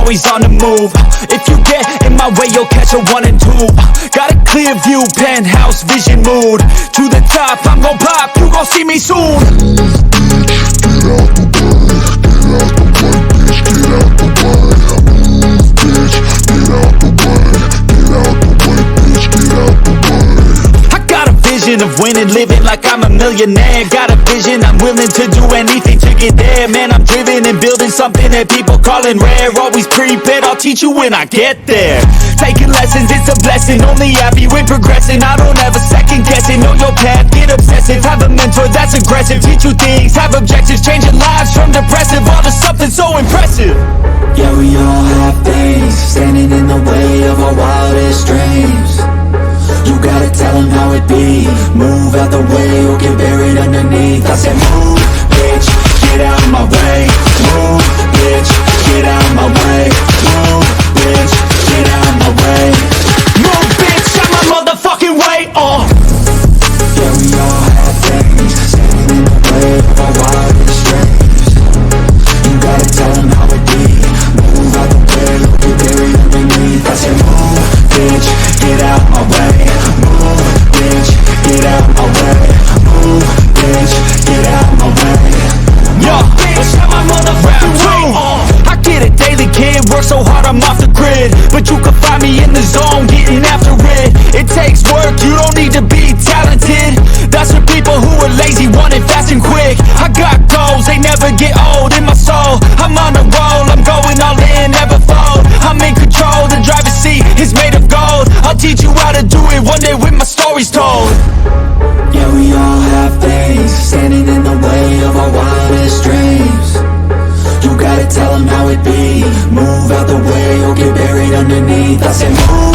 always on the move. If you get in my way, you'll catch a 1 and 2. Got a clear view, penthouse vision mood. To the top, I'm gon' pop, you gon' see me soon. Of winning, living like I'm a millionaire. Got a vision, I'm willing to do anything to get there. Man, I'm driven and building something that people calling rare. Always prepared, I'll teach you when I get there. Taking lessons, it's a blessing. Only happy when progressing. I don't ever second guess it. Know your path, get obsessive. Have a mentor that's aggressive. Teach you things, have objectives. Changing lives from depressive all to something so impressive. Yeah, we all have things standing in the way of our wildest dreams. You gotta tell them how it be. Move out the way or get buried underneath. I said move, bitch, get out of my way. Move, bitch, get out of my way. Move, bitch, get out of my way. Move, bitch, out my motherfucking way. Yeah, we all have things standing in the way of our wildest dreams. You gotta tell them how it be. Move out the way or get buried underneath. I said move, bitch, get out of my way. Get out my way, move, bitch, get out my way. Yo, bitch, out my motherfucking way. I get it daily, kid, work so hard I'm off the grid. But you can find me in the zone, getting after it. It takes work, you don't need to be talented. That's for people who are lazy, want it fast and quick. I got goals, they never get old in my soul. I'm on a roll, I'm going all in, never fold. I'm in control, the driver's seat is made of gold. I'll teach you how to do it one day when my story's told. Yeah, we all have things standing in the way of our wildest dreams. You gotta tell them how it be. Move out the way or get buried underneath. I said move.